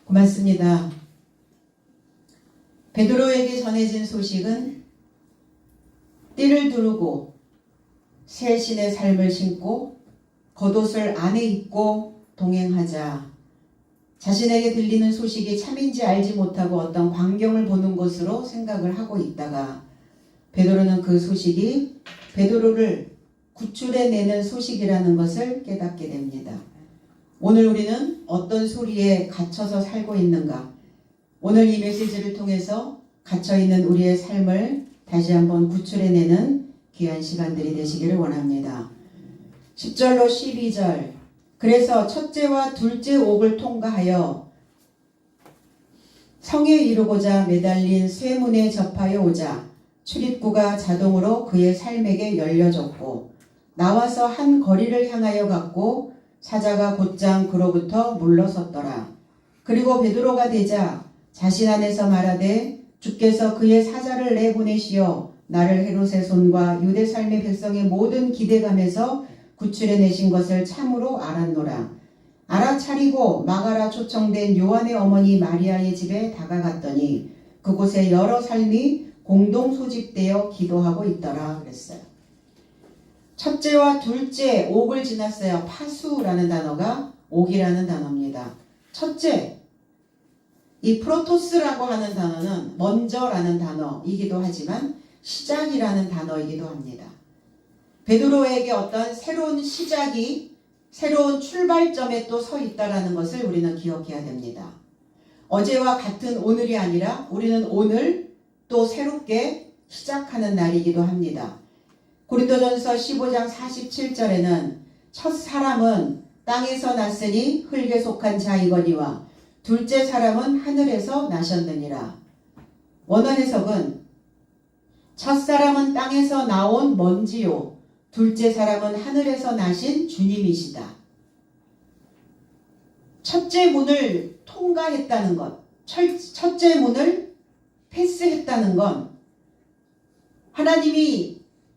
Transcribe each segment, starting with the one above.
고맙습니다. 베드로에게 전해진 소식은 띠를 두르고 새 신의 삶을 신고 겉옷을 안에 입고 동행하자. 자신에게 들리는 소식이 참인지 알지 못하고 어떤 광경을 보는 것으로 생각을 하고 있다가 베드로는 그 소식이 베드로를 구출해내는 소식이라는 것을 깨닫게 됩니다. 오늘 우리는 어떤 소리에 갇혀서 살고 있는가? 오늘 이 메시지를 통해서 갇혀있는 우리의 삶을 다시 한번 구출해내는 귀한 시간들이 되시기를 원합니다. 10절로 12절. 그래서 첫째와 둘째 옥을 통과하여 성에 이르고자 매달린 쇠문에 접하여 오자 출입구가 자동으로 그의 삶에게 열려졌고 나와서 한 거리를 향하여 갔고 사자가 곧장 그로부터 물러섰더라. 그리고 베드로가 되자 자신 안에서 말하되 주께서 그의 사자를 내보내시어 나를 헤롯의 손과 유대 삶의 백성의 모든 기대감에서 구출해내신 것을 참으로 알았노라. 알아차리고 마가라 초청된 요한의 어머니 마리아의 집에 다가갔더니 그곳에 여러 삶이 공동 소집되어 기도하고 있더라 그랬어요. 첫째와 둘째 옥을 지났어요. 파수라는 단어가 옥이라는 단어입니다. 첫째, 이 프로토스라고 하는 단어는 먼저라는 단어이기도 하지만 시작이라는 단어이기도 합니다. 베드로에게 어떤 새로운 시작이 새로운 출발점에 또 서 있다라는 것을 우리는 기억해야 됩니다. 어제와 같은 오늘이 아니라 우리는 오늘 또 새롭게 시작하는 날이기도 합니다. 고린도전서 15장 47절에는 첫 사람은 땅에서 났으니 흙에 속한 자이거니와 둘째 사람은 하늘에서 나셨느니라. 원어 해석은 첫 사람은 땅에서 나온 먼지요 둘째 사람은 하늘에서 나신 주님이시다. 첫째 문을 통과했다는 것, 첫째 문을 패스했다는 건 하나님이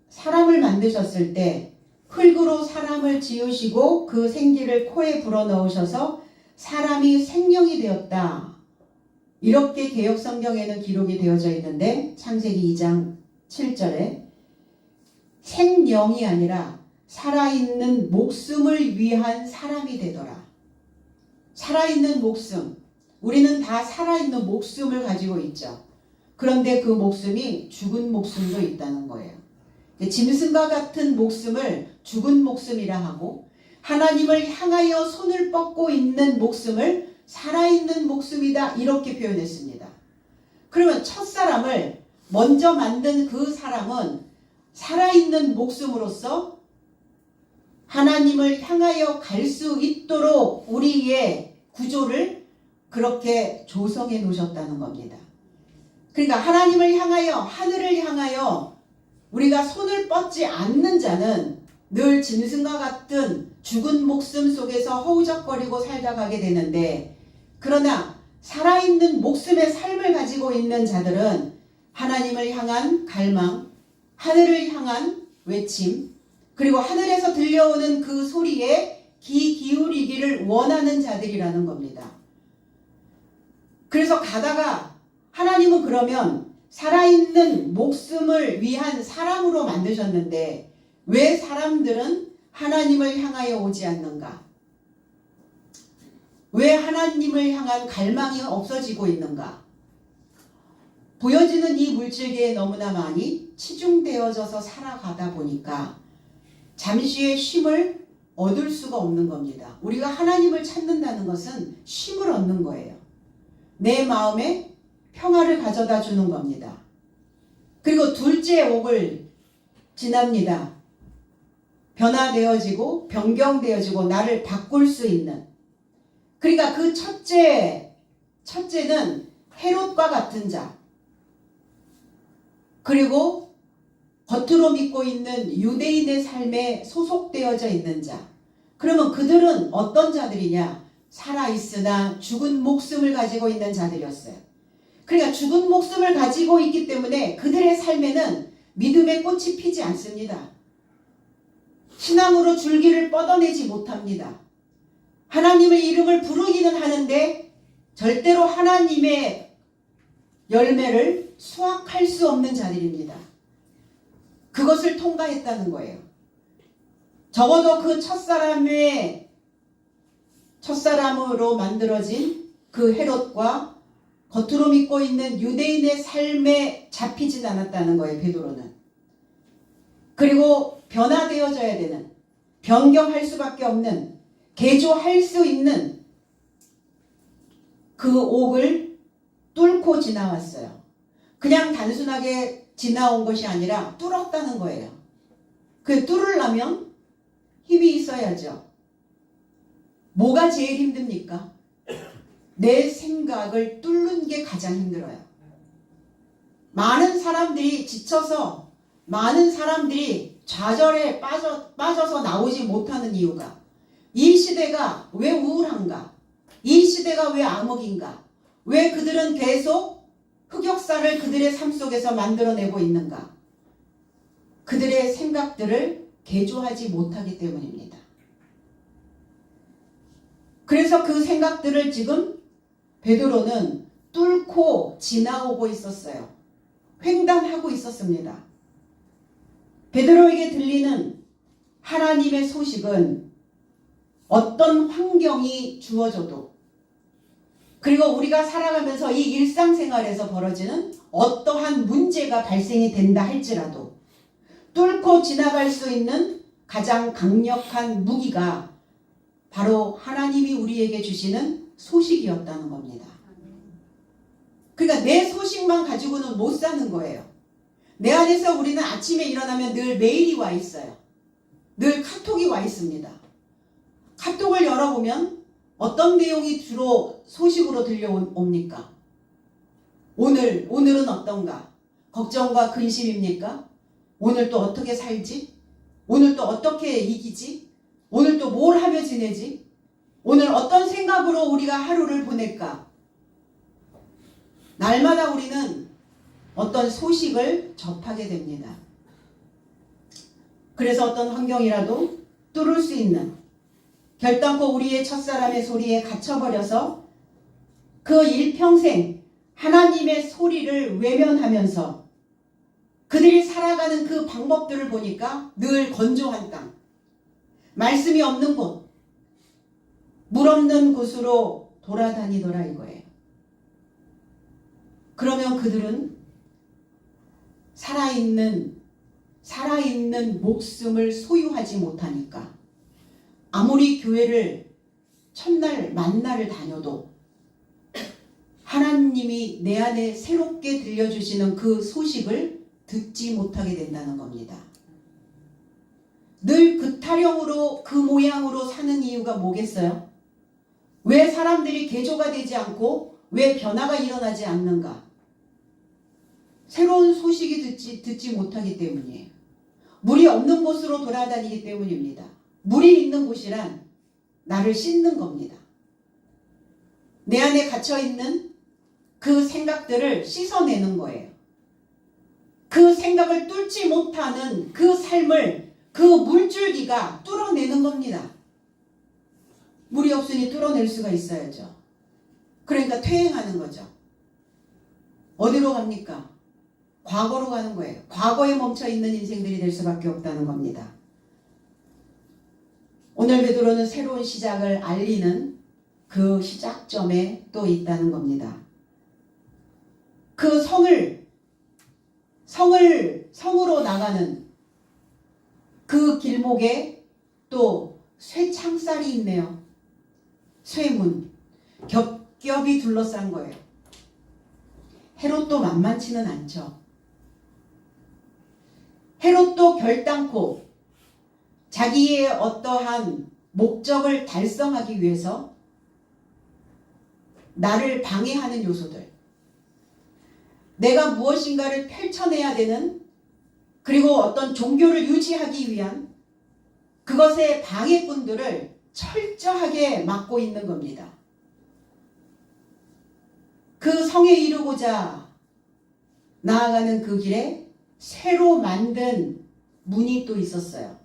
사람을 만드셨을 때 흙으로 사람을 지으시고 그 생기를 코에 불어넣으셔서 사람이 생명이 되었다. 이렇게 개역성경에는 기록이 되어져 있는데 창세기 2장 7절에 생명이 아니라 살아있는 목숨을 위한 사람이 되더라. 살아있는 목숨. 우리는 다 살아있는 목숨을 가지고 있죠. 그런데 그 목숨이 죽은 목숨도 있다는 거예요. 짐승과 같은 목숨을 죽은 목숨이라 하고 하나님을 향하여 손을 뻗고 있는 목숨을 살아있는 목숨이다 이렇게 표현했습니다. 그러면 첫사람을 먼저 만든 그 사람은 살아있는 목숨으로서 하나님을 향하여 갈 수 있도록 우리의 구조를 그렇게 조성해 놓으셨다는 겁니다. 그러니까 하나님을 향하여 하늘을 향하여 우리가 손을 뻗지 않는 자는 늘 짐승과 같은 죽은 목숨 속에서 허우적거리고 살다 가게 되는데 그러나 살아있는 목숨의 삶을 가지고 있는 자들은 하나님을 향한 갈망, 하늘을 향한 외침, 그리고 하늘에서 들려오는 그 소리에 귀 기울이기를 원하는 자들이라는 겁니다. 그래서 가다가 하나님은 그러면 살아있는 목숨을 위한 사람으로 만드셨는데 왜 사람들은 하나님을 향하여 오지 않는가? 왜 하나님을 향한 갈망이 없어지고 있는가? 보여지는 이 물질계에 너무나 많이 치중되어져서 살아가다 보니까 잠시의 쉼을 얻을 수가 없는 겁니다. 우리가 하나님을 찾는다는 것은 쉼을 얻는 거예요. 내 마음에 평화를 가져다 주는 겁니다. 그리고 둘째 옥을 지납니다. 변화되어지고 변경되어지고 나를 바꿀 수 있는. 그러니까 그 첫째는 헤롯과 같은 자. 그리고 겉으로 믿고 있는 유대인의 삶에 소속되어져 있는 자. 그러면 그들은 어떤 자들이냐? 살아있으나 죽은 목숨을 가지고 있는 자들이었어요. 그러니까 죽은 목숨을 가지고 있기 때문에 그들의 삶에는 믿음의 꽃이 피지 않습니다. 신앙으로 줄기를 뻗어내지 못합니다. 하나님의 이름을 부르기는 하는데 절대로 하나님의 열매를 수확할 수 없는 자들입니다. 그것을 통과했다는 거예요. 적어도 그 첫사람으로 만들어진 그 헤롯과 겉으로 믿고 있는 유대인의 삶에 잡히진 않았다는 거예요. 베드로는. 그리고 변화되어져야 되는, 변경할 수밖에 없는, 개조할 수 있는 그 옥을 뚫고 지나왔어요. 그냥 단순하게 지나온 것이 아니라 뚫었다는 거예요. 그 뚫으려면 힘이 있어야죠. 뭐가 제일 힘듭니까? 내 생각을 뚫는 게 가장 힘들어요. 많은 사람들이 지쳐서, 많은 사람들이 좌절에 빠져서 나오지 못하는 이유가, 이 시대가 왜 우울한가? 이 시대가 왜 암흑인가? 왜 그들은 계속 흑역사를 그들의 삶 속에서 만들어내고 있는가? 그들의 생각들을 개조하지 못하기 때문입니다. 그래서 그 생각들을 지금 베드로는 뚫고 지나오고 있었어요. 횡단하고 있었습니다. 베드로에게 들리는 하나님의 소식은 어떤 환경이 주어져도, 그리고 우리가 살아가면서 이 일상생활에서 벌어지는 어떠한 문제가 발생이 된다 할지라도 뚫고 지나갈 수 있는 가장 강력한 무기가 바로 하나님이 우리에게 주시는 소식이었다는 겁니다. 그러니까 내 소식만 가지고는 못 사는 거예요. 내 안에서 우리는 아침에 일어나면 늘 메일이 와 있어요. 늘 카톡이 와 있습니다. 카톡을 열어보면 어떤 내용이 주로 소식으로 들려옵니까? 오늘은 어떤가? 걱정과 근심입니까? 오늘 또 어떻게 살지? 오늘 또 어떻게 이기지? 오늘 또 뭘 하며 지내지? 오늘 어떤 생각으로 우리가 하루를 보낼까? 날마다 우리는 어떤 소식을 접하게 됩니다. 그래서 어떤 환경이라도 뚫을 수 있는, 결단코 우리의 첫사람의 소리에 갇혀버려서 그 일평생 하나님의 소리를 외면하면서 그들이 살아가는 그 방법들을 보니까 늘 건조한 땅, 말씀이 없는 곳, 물 없는 곳으로 돌아다니더라 이거예요. 그러면 그들은 살아있는 목숨을 소유하지 못하니까 아무리 교회를 첫날 만나를 다녀도 하나님이 내 안에 새롭게 들려주시는 그 소식을 듣지 못하게 된다는 겁니다. 늘 그 타령으로 그 모양으로 사는 이유가 뭐겠어요? 왜 사람들이 개조가 되지 않고 왜 변화가 일어나지 않는가? 새로운 소식이 듣지 못하기 때문이에요. 물이 없는 곳으로 돌아다니기 때문입니다. 물이 있는 곳이란 나를 씻는 겁니다. 내 안에 갇혀있는 그 생각들을 씻어내는 거예요. 그 생각을 뚫지 못하는 그 삶을 그 물줄기가 뚫어내는 겁니다. 물이 없으니 뚫어낼 수가 있어야죠. 그러니까 퇴행하는 거죠. 어디로 갑니까? 과거로 가는 거예요. 과거에 멈춰있는 인생들이 될 수밖에 없다는 겁니다. 오늘 베드로는 새로운 시작을 알리는 그 시작점에 또 있다는 겁니다. 그 성으로 나가는 그 길목에 또 쇠창살이 있네요. 쇠문, 겹겹이 둘러싼 거예요. 헤롯도 만만치는 않죠. 헤롯도 결단코 자기의 어떠한 목적을 달성하기 위해서 나를 방해하는 요소들, 내가 무엇인가를 펼쳐내야 되는, 그리고 어떤 종교를 유지하기 위한 그것의 방해꾼들을 철저하게 막고 있는 겁니다. 그 성에 이르고자 나아가는 그 길에 새로 만든 문이 또 있었어요.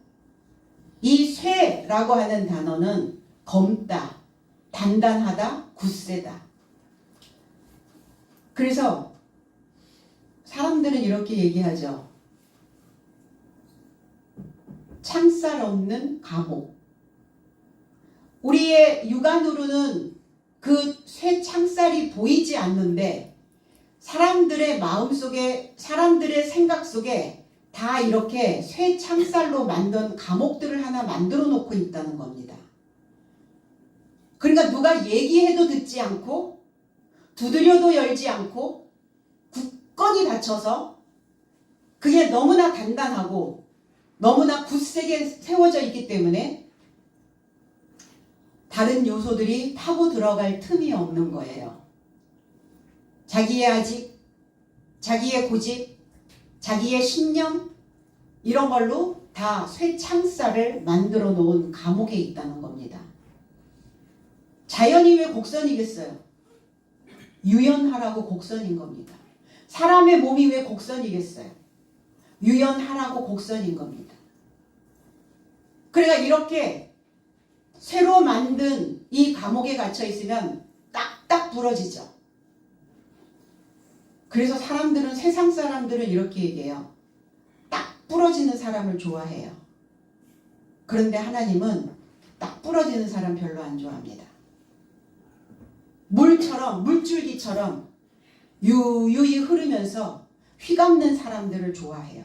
이 쇠라고 하는 단어는 검다, 단단하다, 굳세다. 그래서 사람들은 이렇게 얘기하죠. 창살 없는 감옥. 우리의 육안으로는 그 쇠 창살이 보이지 않는데 사람들의 마음속에, 사람들의 생각 속에 다 이렇게 쇠 창살로 만든 감옥들을 하나 만들어 놓고 있다는 겁니다. 그러니까 누가 얘기해도 듣지 않고 두드려도 열지 않고 굳건히 닫혀서 그게 너무나 단단하고 너무나 굳세게 세워져 있기 때문에 다른 요소들이 파고 들어갈 틈이 없는 거예요. 자기의 아직, 자기의 고집, 자기의 신념 이런 걸로 다 쇠창살을 만들어 놓은 감옥에 있다는 겁니다. 자연이 왜 곡선이겠어요? 유연하라고 곡선인 겁니다. 사람의 몸이 왜 곡선이겠어요? 유연하라고 곡선인 겁니다. 그러니까 이렇게 새로 만든 이 감옥에 갇혀 있으면 딱딱 부러지죠. 그래서 사람들은, 세상 사람들은 이렇게 얘기해요. 딱 부러지는 사람을 좋아해요. 그런데 하나님은 딱 부러지는 사람 별로 안 좋아합니다. 물처럼, 물줄기처럼 유유히 흐르면서 휘감는 사람들을 좋아해요.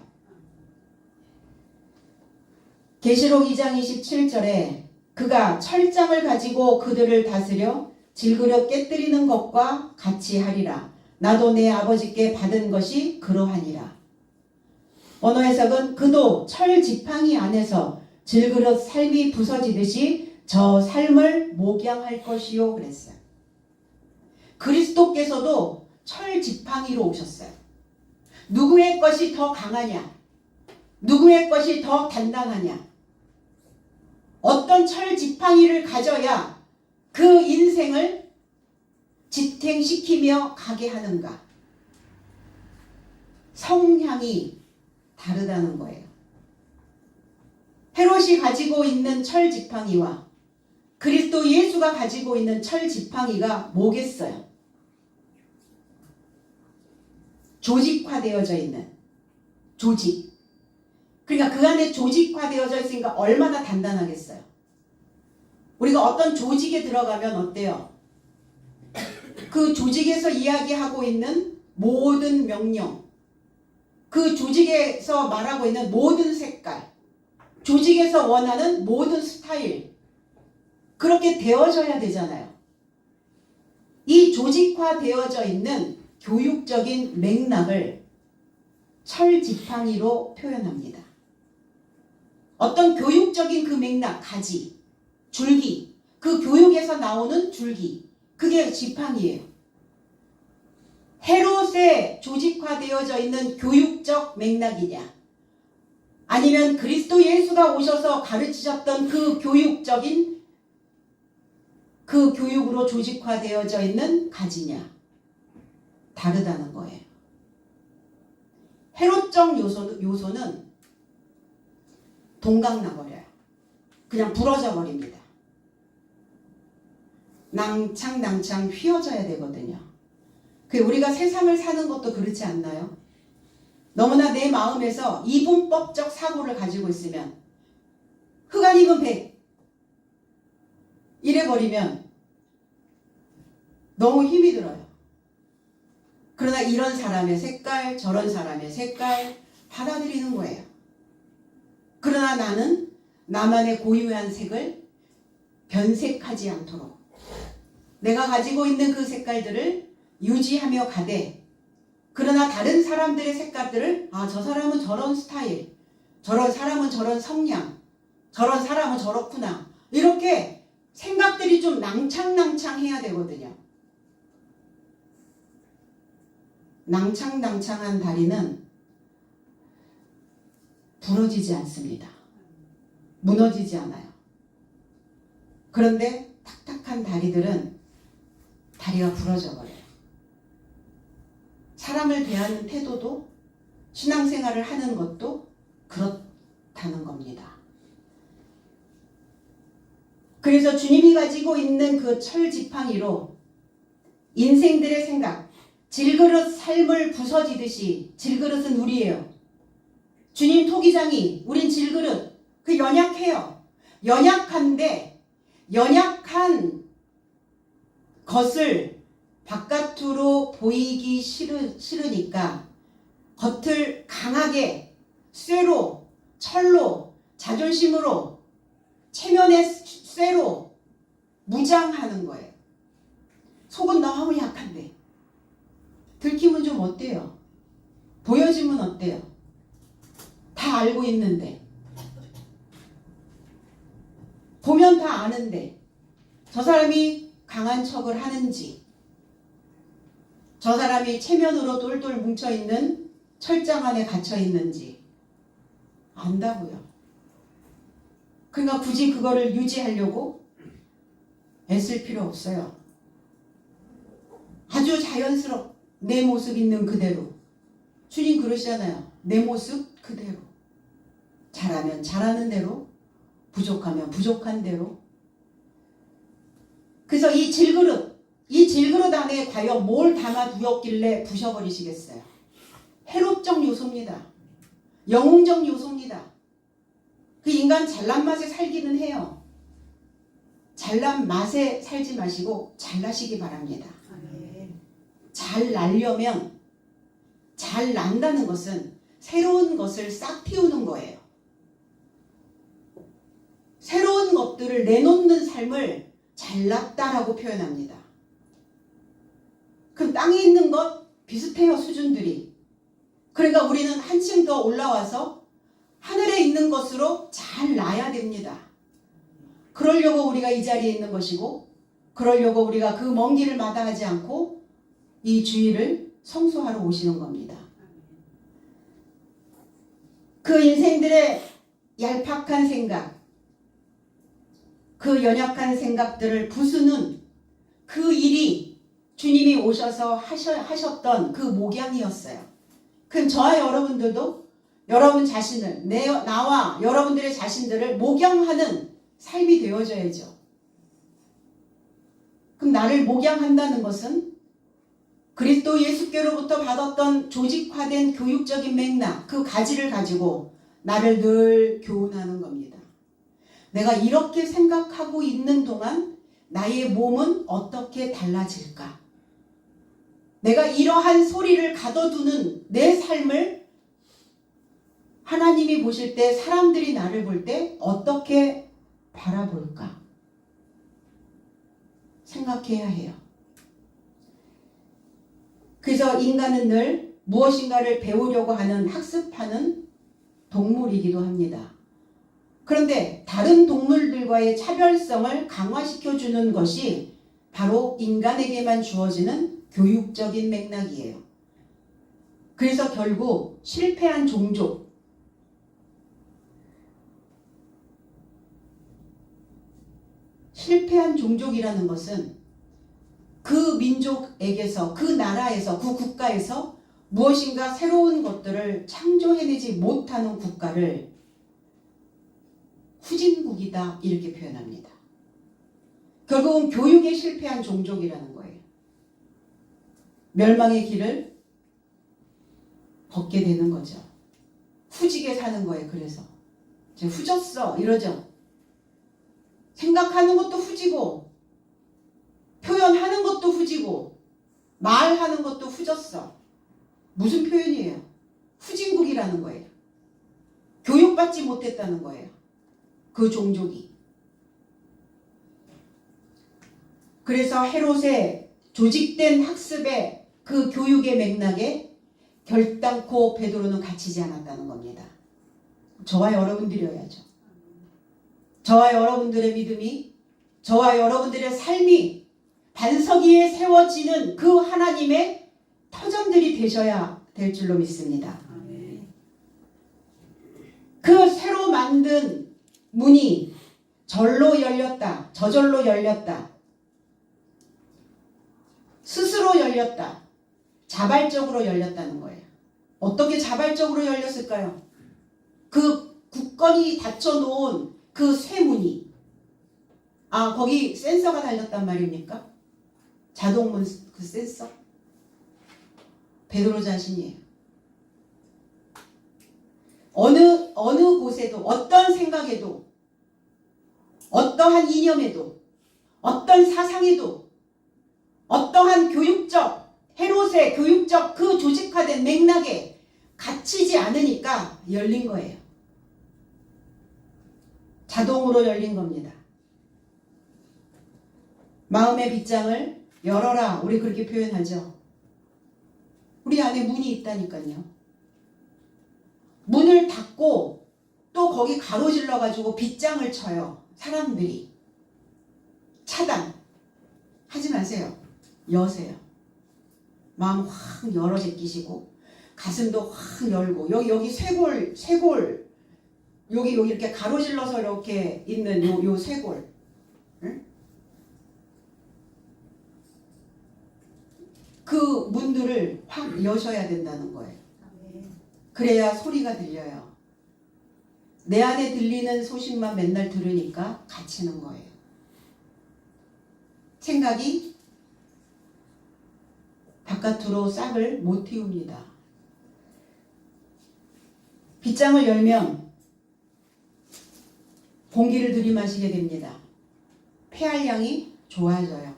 계시록 2장 27절에 그가 철장을 가지고 그들을 다스려 질그려 깨뜨리는 것과 같이 하리라. 나도 내 아버지께 받은 것이 그러하니라. 언어 해석은 그도 철 지팡이 안에서 질그릇 삶이 부서지듯이 저 삶을 목양할 것이요 그랬어요. 그리스도께서도 철 지팡이로 오셨어요. 누구의 것이 더 강하냐? 누구의 것이 더 단단하냐? 어떤 철 지팡이를 가져야 그 인생을 지탱시키며 가게 하는가? 성향이 다르다는 거예요. 헤롯이 가지고 있는 철 지팡이와 그리스도 예수가 가지고 있는 철 지팡이가 뭐겠어요? 조직화되어져 있는 조직. 그러니까 그 안에 조직화되어져 있으니까 얼마나 단단하겠어요. 우리가 어떤 조직에 들어가면 어때요? 그 조직에서 이야기하고 있는 모든 명령, 그 조직에서 말하고 있는 모든 색깔, 조직에서 원하는 모든 스타일, 그렇게 되어져야 되잖아요. 이 조직화되어져 있는 교육적인 맥락을 철 지팡이로 표현합니다. 어떤 교육적인 그 맥락, 가지, 줄기, 그 교육에서 나오는 줄기, 그게 지팡이에요. 헤롯에 조직화되어져 있는 교육적 맥락이냐, 아니면 그리스도 예수가 오셔서 가르치셨던 그 교육적인 그 교육으로 조직화되어져 있는 가지냐, 다르다는 거예요. 헤롯적 요소는 동강나버려요. 그냥 부러져 버립니다. 낭창낭창 휘어져야 되거든요. 우리가 세상을 사는 것도 그렇지 않나요? 너무나 내 마음에서 이분법적 사고를 가지고 있으면 흑 아니면 백 이래버리면 너무 힘이 들어요. 그러나 이런 사람의 색깔, 저런 사람의 색깔 받아들이는 거예요. 그러나 나는 나만의 고유한 색을 변색하지 않도록 내가 가지고 있는 그 색깔들을 유지하며 가되, 그러나 다른 사람들의 색깔들을 저 사람은 저런 스타일, 저런 사람은 저런 성향, 저런 사람은 저렇구나, 이렇게 생각들이 좀 낭창낭창해야 되거든요. 낭창낭창한 다리는 부러지지 않습니다. 무너지지 않아요. 그런데 탁탁한 다리들은 다리가 부러져 버려요. 사람을 대하는 태도도, 신앙생활을 하는 것도 그렇다는 겁니다. 그래서 주님이 가지고 있는 그 철 지팡이로 인생들의 생각, 질그릇 삶을 부서지듯이 질그릇은 우리예요. 주님 토기장이, 우린 질그릇. 그 연약해요. 연약한데 연약한 것을 바깥으로 보이기 싫으니까 겉을 강하게 쇠로, 철로, 자존심으로, 체면의 쇠로 무장하는 거예요. 속은 너무 약한데 들키면 좀 어때요? 보여지면 어때요? 다 알고 있는데, 보면 다 아는데 저 사람이 강한 척을 하는지, 저 사람이 체면으로 똘똘 뭉쳐있는 철장 안에 갇혀있는지 안다고요. 그러니까 굳이 그거를 유지하려고 애쓸 필요 없어요. 아주 자연스럽 내 모습 있는 그대로. 주님 그러시잖아요. 내 모습 그대로. 잘하면 잘하는 대로, 부족하면 부족한 대로. 그래서 이 질그릇 안에 과연 뭘 담아두었길래 부셔버리시겠어요? 해롭적 요소입니다. 영웅적 요소입니다. 그 인간 잘난 맛에 살기는 해요. 잘난 맛에 살지 마시고 잘나시기 바랍니다. 잘 날려면, 잘 난다는 것은 새로운 것을 싹 틔우는 거예요. 새로운 것들을 내놓는 삶을 잘났다라고 표현합니다. 그럼 땅에 있는 것 비슷해요, 수준들이. 그러니까 우리는 한층 더 올라와서 하늘에 있는 것으로 잘 나야 됩니다. 그러려고 우리가 이 자리에 있는 것이고, 그러려고 우리가 그 먼 길을 마다하지 않고 이 주일을 성수하러 오시는 겁니다. 그 인생들의 얄팍한 생각, 그 연약한 생각들을 부수는 그 일이 주님이 오셔서 하셨던 그 목양이었어요. 그럼 저와 여러분들도 여러분 자신을, 나와 여러분들의 자신들을 목양하는 삶이 되어져야죠. 그럼 나를 목양한다는 것은 그리스도 예수께로부터 받았던 조직화된 교육적인 맥락, 그 가지를 가지고 나를 늘 교훈하는 겁니다. 내가 이렇게 생각하고 있는 동안 나의 몸은 어떻게 달라질까? 내가 이러한 소리를 가둬두는 내 삶을 하나님이 보실 때, 사람들이 나를 볼 때 어떻게 바라볼까? 생각해야 해요. 그래서 인간은 늘 무엇인가를 배우려고 하는, 학습하는 동물이기도 합니다. 그런데 다른 동물들과의 차별성을 강화시켜주는 것이 바로 인간에게만 주어지는 교육적인 맥락이에요. 그래서 결국 실패한 종족이라는 것은 그 민족에게서, 그 나라에서, 그 국가에서 무엇인가 새로운 것들을 창조해내지 못하는 국가를 후진국이다, 이렇게 표현합니다. 결국은 교육에 실패한 종족이라는 거예요. 멸망의 길을 걷게 되는 거죠. 후지게 사는 거예요. 그래서 후졌어 이러죠. 생각하는 것도 후지고, 표현하는 것도 후지고, 말하는 것도 후졌어. 무슨 표현이에요? 후진국이라는 거예요. 교육받지 못했다는 거예요. 그 종족이. 그래서 헤롯의 조직된 학습의 그 교육의 맥락에 결단코 베드로는 갇히지 않았다는 겁니다. 저와 여러분들이어야죠. 저와 여러분들의 믿음이, 저와 여러분들의 삶이 반석 위에 세워지는 그 하나님의 터전들이 되셔야 될 줄로 믿습니다. 그 새로 만든 문이 절로 열렸다, 저절로 열렸다, 스스로 열렸다, 자발적으로 열렸다는 거예요. 어떻게 자발적으로 열렸을까요? 그 굳건히 닫혀놓은 그 쇠문이, 거기 센서가 달렸단 말입니까? 자동문 그 센서? 베드로 자신이에요. 어느 곳에도, 어떤 생각에도, 어떠한 이념에도, 어떤 사상에도, 어떠한 교육적, 헤롯의 교육적 그 조직화된 맥락에 갇히지 않으니까 열린 거예요. 자동으로 열린 겁니다. 마음의 빗장을 열어라. 우리 그렇게 표현하죠. 우리 안에 문이 있다니까요. 문을 닫고 또 거기 가로질러 가지고 빗장을 쳐요. 사람들이. 차단. 하지 마세요. 여세요. 마음 확 열어 제끼시고 가슴도 확 열고 여기 쇄골 여기 이렇게 가로질러서 이렇게 있는 요 쇄골. 응? 그 문들을 확 여셔야 된다는 거예요. 그래야 소리가 들려요. 내 안에 들리는 소식만 맨날 들으니까 갇히는 거예요. 생각이 바깥으로 싹을 못 틔웁니다. 빗장을 열면 공기를 들이마시게 됩니다. 폐활량이 좋아져요.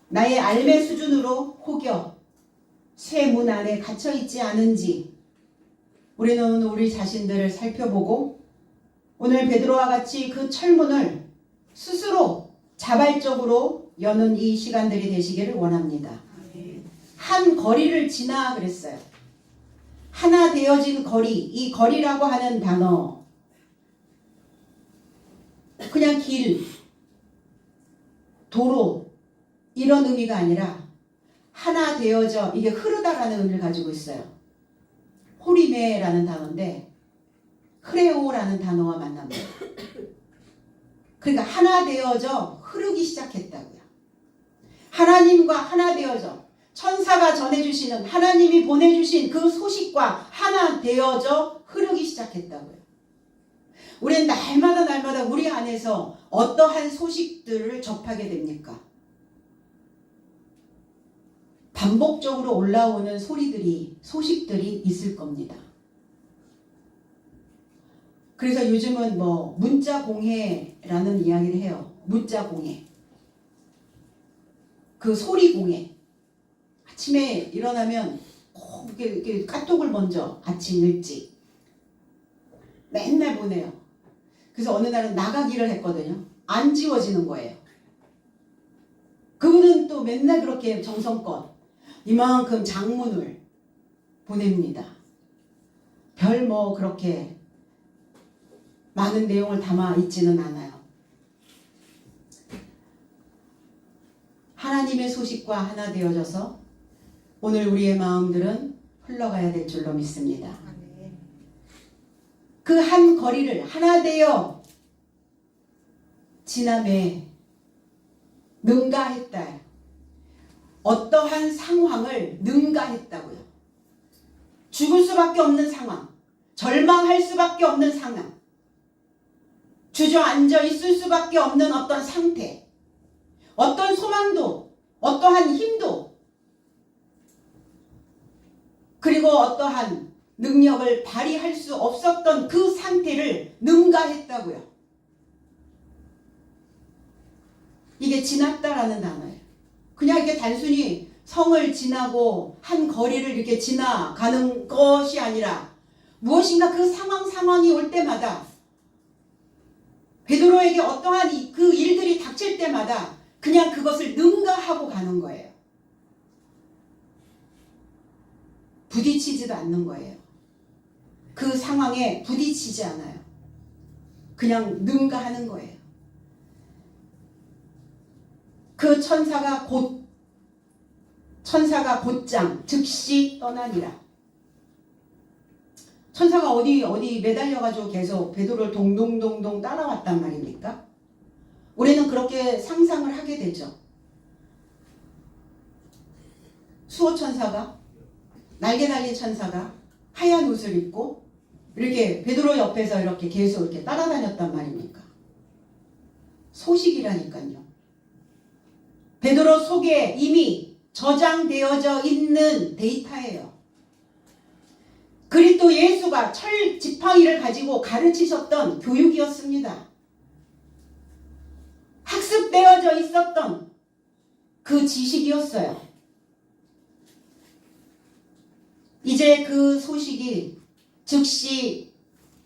나의 알매 수준으로 혹여 쇠 문 안에 갇혀있지 않은지 우리는 우리 자신들을 살펴보고 오늘 베드로와 같이 그 철문을 스스로 자발적으로 여는 이 시간들이 되시기를 원합니다. 한 거리를 지나 그랬어요. 하나 되어진 거리, 이 거리라고 하는 단어 그냥 길, 도로 이런 의미가 아니라 하나 되어져 이게 흐르다라는 의미를 가지고 있어요. 호리메라는 단어인데 흐레오라는 단어와 만납니다. 그러니까 하나 되어져 흐르기 시작했다고요. 하나님과 하나 되어져 천사가 전해주시는 하나님이 보내주신 그 소식과 하나 되어져 흐르기 시작했다고요. 우리는 날마다 우리 안에서 어떠한 소식들을 접하게 됩니까? 반복적으로 올라오는 소식들이 있을 겁니다. 그래서 요즘은 문자 공해라는 이야기를 해요. 문자 공해. 그 소리 공해. 아침에 일어나면 꼭 이렇게 카톡을 먼저 아침 일찍 맨날 보내요. 그래서 어느 날은 나가기를 했거든요. 안 지워지는 거예요. 그분은 또 맨날 그렇게 정성껏 이만큼 장문을 보냅니다. 별 그렇게 많은 내용을 담아 있지는 않아요. 하나님의 소식과 하나 되어져서 오늘 우리의 마음들은 흘러가야 될 줄로 믿습니다. 그 한 거리를 하나 되어 지남에 능가했다. 어떠한 상황을 능가했다고요. 죽을 수밖에 없는 상황, 절망할 수밖에 없는 상황, 주저앉아 있을 수밖에 없는 어떤 상태, 어떤 소망도, 어떠한 힘도, 그리고 어떠한 능력을 발휘할 수 없었던 그 상태를 능가했다고요. 이게 지났다라는 단어예요. 그냥 이게 단순히 성을 지나고 한 거리를 이렇게 지나가는 것이 아니라 무엇인가 그 상황이 올 때마다 베드로에게 어떠한 그 일들이 닥칠 때마다 그냥 그것을 능가하고 가는 거예요. 부딪히지도 않는 거예요. 그 상황에 부딪히지 않아요. 그냥 능가하는 거예요. 그 천사가 곧장 즉시 떠나니라. 천사가 어디 매달려가지고 계속 베드로를 동동동동 따라왔단 말입니까? 우리는 그렇게 상상을 하게 되죠. 수호천사가, 날개 달린 천사가 하얀 옷을 입고 이렇게 베드로 옆에서 이렇게 계속 이렇게 따라다녔단 말입니까? 소식이라니까요. 베드로 속에 이미 저장되어져 있는 데이터예요. 그리스도 예수가 철 지팡이를 가지고 가르치셨던 교육이었습니다. 학습되어져 있었던 그 지식이었어요. 이제 그 소식이 즉시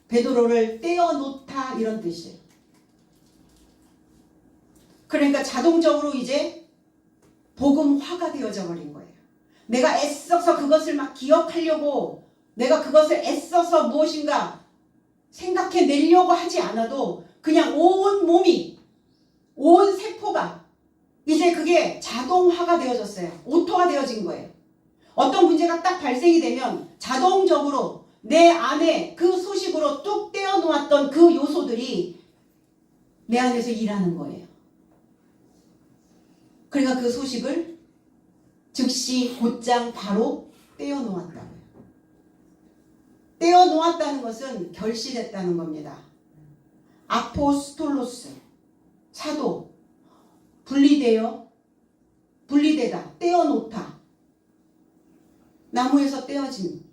베드로를 떼어놓다 이런 뜻이에요. 그러니까 자동적으로 이제 복음화가 되어져 버린 거예요. 내가 애써서 그것을 막 기억하려고, 내가 그것을 애써서 무엇인가 생각해내려고 하지 않아도 그냥 온 몸이, 온 세포가 이제 그게 자동화가 되어졌어요. 오토가 되어진 거예요. 어떤 문제가 딱 발생이 되면 자동적으로 내 안에 그 소식으로 뚝 떼어놓았던 그 요소들이 내 안에서 일하는 거예요. 그러니까 그 소식을 즉시 곧장 바로 떼어놓았다고요. 떼어놓았다는 것은 결실했다는 겁니다. 아포스톨로스, 사도, 분리되다, 떼어놓다, 나무에서 떼어진,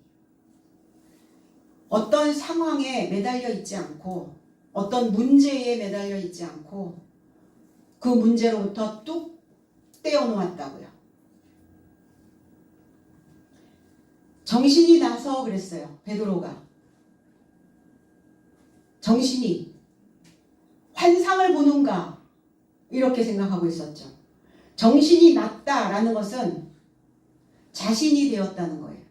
어떤 상황에 매달려 있지 않고 어떤 문제에 매달려 있지 않고 그 문제로부터 뚝 떼어놓았다고요. 정신이 나서 그랬어요. 베드로가 정신이, 환상을 보는가 이렇게 생각하고 있었죠. 정신이 났다라는 것은 자신이 되었다는 거예요.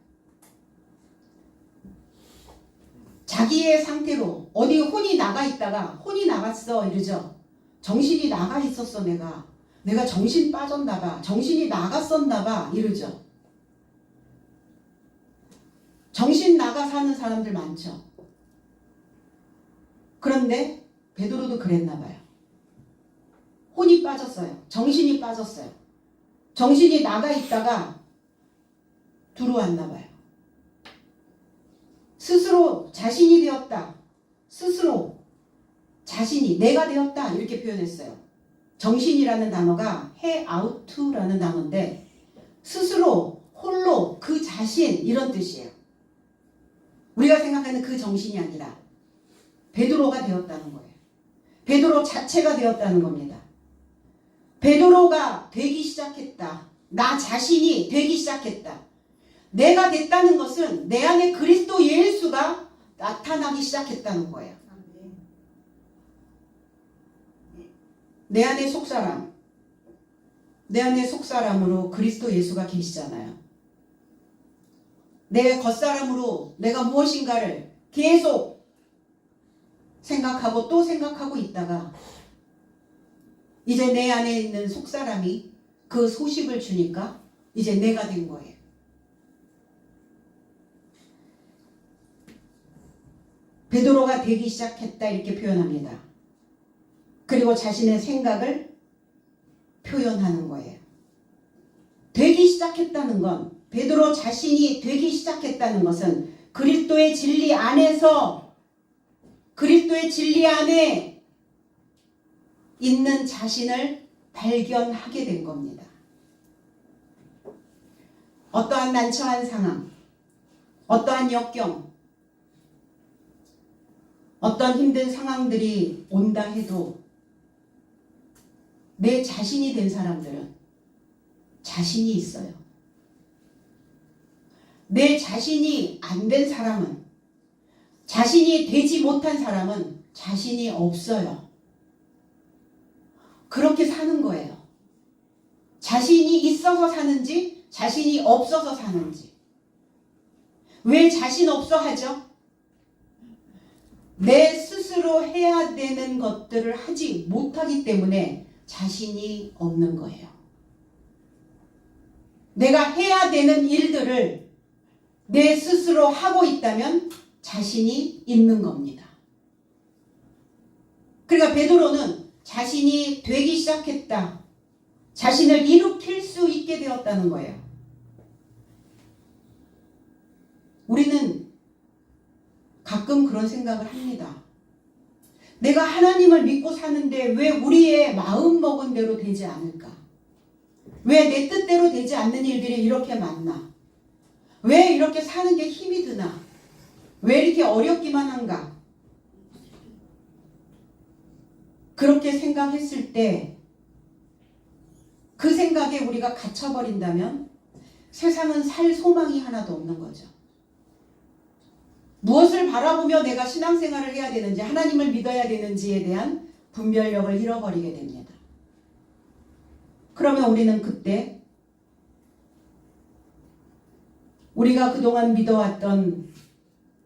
자기의 상태로 어디 혼이 나가 있다가 혼이 나갔어 이러죠. 정신이 나가 있었어. 내가 정신 빠졌나 봐, 정신이 나갔었나 봐 이러죠. 정신 나가 사는 사람들 많죠. 그런데 베드로도 그랬나 봐요. 혼이 빠졌어요. 정신이 빠졌어요. 정신이 나가 있다가 들어왔나 봐요. 스스로 자신이 되었다. 스스로 자신이 내가 되었다 이렇게 표현했어요. 정신이라는 단어가 해아우트라는 단어인데 스스로, 홀로, 그 자신 이런 뜻이에요. 우리가 생각하는 그 정신이 아니라 베드로가 되었다는 거예요. 베드로 자체가 되었다는 겁니다. 베드로가 되기 시작했다. 나 자신이 되기 시작했다. 내가 됐다는 것은 내 안에 그리스도 예수가 나타나기 시작했다는 거예요. 내 안에 속사람, 내 안에 속사람으로 그리스도 예수가 계시잖아요. 내 겉사람으로 내가 무엇인가를 계속 생각하고 또 생각하고 있다가 이제 내 안에 있는 속사람이 그 소식을 주니까 이제 내가 된 거예요. 베드로가 되기 시작했다 이렇게 표현합니다. 그리고 자신의 생각을 표현하는 거예요. 되기 시작했다는 건, 베드로 자신이 되기 시작했다는 것은 그리스도의 진리 안에서, 그리스도의 진리 안에 있는 자신을 발견하게 된 겁니다. 어떠한 난처한 상황, 어떠한 역경, 어떤 힘든 상황들이 온다 해도 내 자신이 된 사람들은 자신이 있어요. 내 자신이 안 된 사람은, 자신이 되지 못한 사람은 자신이 없어요. 그렇게 사는 거예요. 자신이 있어서 사는지 자신이 없어서 사는지. 왜 자신 없어 하죠? 내 스스로 해야 되는 것들을 하지 못하기 때문에 자신이 없는 거예요. 내가 해야 되는 일들을 내 스스로 하고 있다면 자신이 있는 겁니다. 그러니까 베드로는 자신이 되기 시작했다. 자신을 일으킬 수 있게 되었다는 거예요. 우리는 가끔 그런 생각을 합니다. 내가 하나님을 믿고 사는데 왜 우리의 마음 먹은 대로 되지 않을까? 왜 내 뜻대로 되지 않는 일들이 이렇게 많나? 왜 이렇게 사는 게 힘이 드나? 왜 이렇게 어렵기만 한가? 그렇게 생각했을 때 그 생각에 우리가 갇혀버린다면 세상은 살 소망이 하나도 없는 거죠. 무엇을 바라보며 내가 신앙생활을 해야 되는지, 하나님을 믿어야 되는지에 대한 분별력을 잃어버리게 됩니다. 그러면 우리는 그때 우리가 그동안 믿어왔던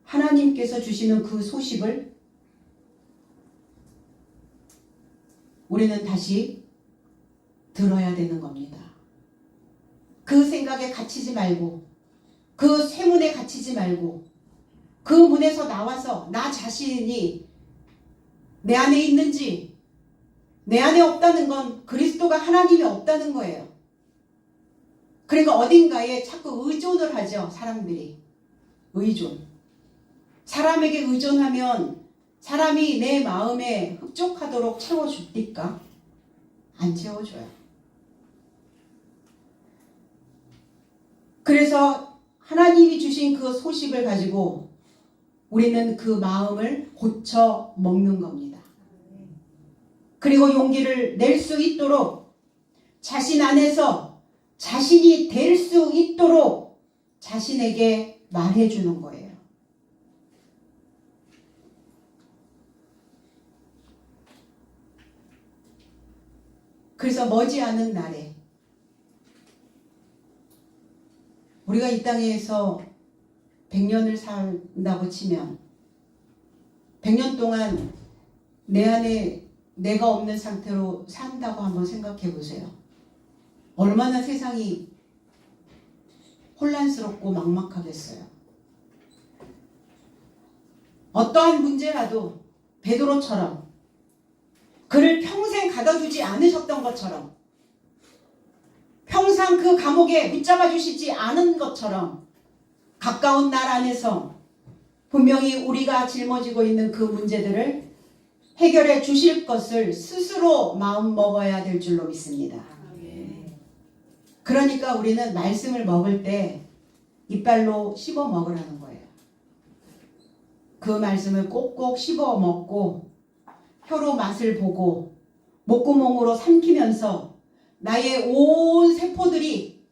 하나님께서 주시는 그 소식을 우리는 다시 들어야 되는 겁니다. 그 생각에 갇히지 말고, 그 쇠문에 갇히지 말고, 그 문에서 나와서 나 자신이 내 안에 있는지, 내 안에 없다는 건 그리스도가 하나님이 없다는 거예요. 그러니까 어딘가에 자꾸 의존을 하죠. 사람들이. 의존. 사람에게 의존하면 사람이 내 마음에 흡족하도록 채워줍니까? 안 채워줘요. 그래서 하나님이 주신 그 소식을 가지고 우리는 그 마음을 고쳐 먹는 겁니다. 그리고 용기를 낼 수 있도록 자신 안에서 자신이 될 수 있도록 자신에게 말해주는 거예요. 그래서 머지않은 날에 우리가 이 땅에서 100년을 산다고 치면 100년 동안 내 안에 내가 없는 상태로 산다고 한번 생각해 보세요. 얼마나 세상이 혼란스럽고 막막하겠어요. 어떠한 문제라도 베드로처럼 그를 평생 가둬두지 않으셨던 것처럼, 평생 그 감옥에 붙잡아 주시지 않은 것처럼 가까운 날 안에서 분명히 우리가 짊어지고 있는 그 문제들을 해결해 주실 것을 스스로 마음 먹어야 될 줄로 믿습니다. 그러니까 우리는 말씀을 먹을 때 이빨로 씹어 먹으라는 거예요. 그 말씀을 꼭꼭 씹어 먹고 혀로 맛을 보고 목구멍으로 삼키면서 나의 온 세포들이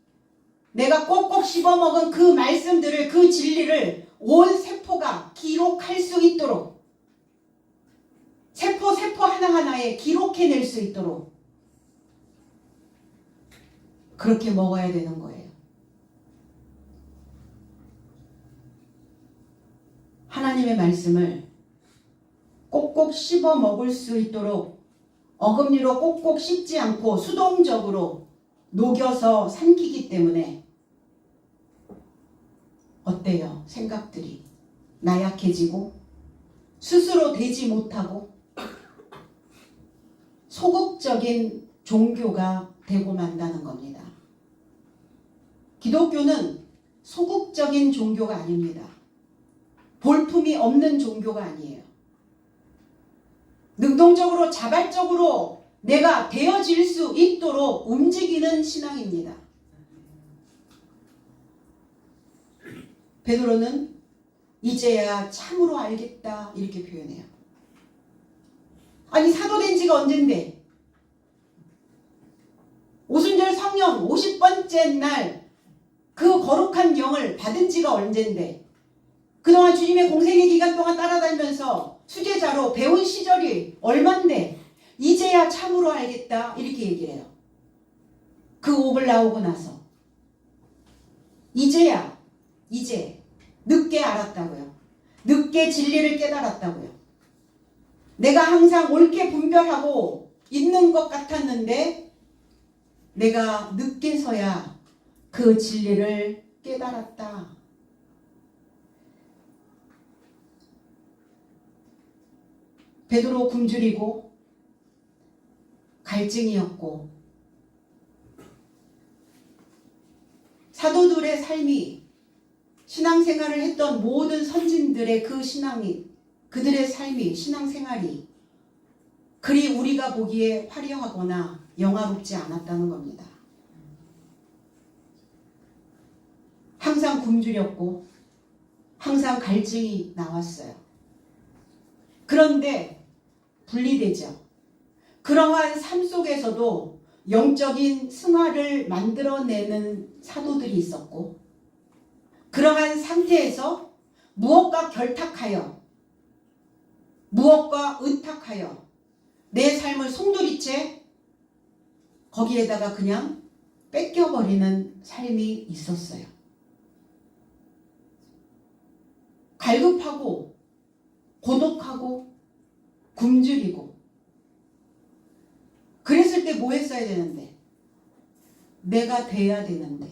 내가 꼭꼭 씹어먹은 그 말씀들을, 그 진리를 온 세포가 기록할 수 있도록, 세포 하나하나에 기록해낼 수 있도록 그렇게 먹어야 되는 거예요. 하나님의 말씀을 꼭꼭 씹어 먹을 수 있도록 어금니로 꼭꼭 씹지 않고 수동적으로 녹여서 삼키기 때문에 어때요? 생각들이 나약해지고 스스로 되지 못하고 소극적인 종교가 되고 만다는 겁니다. 기독교는 소극적인 종교가 아닙니다. 볼품이 없는 종교가 아니에요. 능동적으로 자발적으로 내가 되어질 수 있도록 움직이는 신앙입니다. 베드로는 이제야 참으로 알겠다 이렇게 표현해요. 아니 사도된 지가 언젠데, 오순절 성령 50번째 날 그 거룩한 영을 받은 지가 언젠데, 그동안 주님의 공생의 기간 동안 따라다니면서 수제자로 배운 시절이 얼만데 이제야 참으로 알겠다 이렇게 얘기를 해요. 그 옥을 나오고 나서 이제 늦게 알았다고요. 늦게 진리를 깨달았다고요. 내가 항상 옳게 분별하고 있는 것 같았는데 내가 늦게서야 그 진리를 깨달았다. 베드로 굶주리고 갈증이었고 사도들의 삶이, 신앙생활을 했던 모든 선진들의 그 신앙이, 그들의 삶이, 신앙생활이 그리 우리가 보기에 화려하거나 영화롭지 않았다는 겁니다. 항상 굶주렸고 항상 갈증이 나왔어요. 그런데 분리되죠. 그러한 삶 속에서도 영적인 승화를 만들어내는 사도들이 있었고, 그러한 상태에서 무엇과 결탁하여, 무엇과 의탁하여 내 삶을 송두리째 거기에다가 그냥 뺏겨버리는 삶이 있었어요. 갈급하고 고독하고 굶주리고. 그랬을 때 뭐 했어야 되는데? 내가 돼야 되는데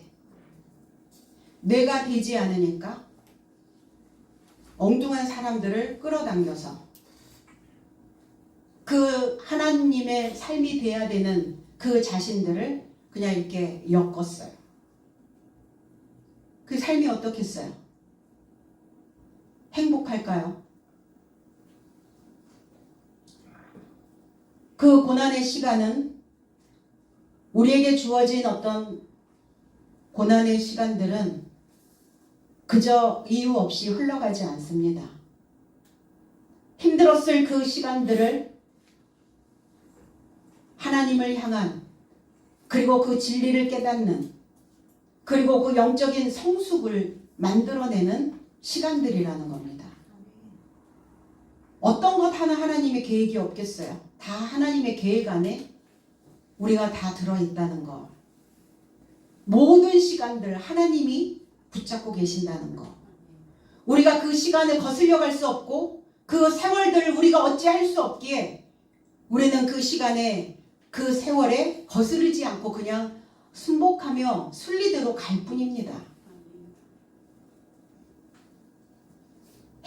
내가 되지 않으니까 엉뚱한 사람들을 끌어당겨서 그 하나님의 삶이 돼야 되는 그 자신들을 그냥 이렇게 엮었어요. 그 삶이 어떻겠어요? 행복할까요? 그 고난의 시간은, 우리에게 주어진 어떤 고난의 시간들은 그저 이유 없이 흘러가지 않습니다. 힘들었을 그 시간들을 하나님을 향한, 그리고 그 진리를 깨닫는, 그리고 그 영적인 성숙을 만들어내는 시간들이라는 겁니다. 어떤 것 하나 하나님의 계획이 없겠어요. 다 하나님의 계획 안에 우리가 다 들어있다는 거. 모든 시간들 하나님이 붙잡고 계신다는 거. 우리가 그 시간을 거슬려 갈 수 없고 그 세월들을 우리가 어찌할 수 없기에 우리는 그 시간에, 그 세월에 거스르지 않고 그냥 순복하며 순리대로 갈 뿐입니다.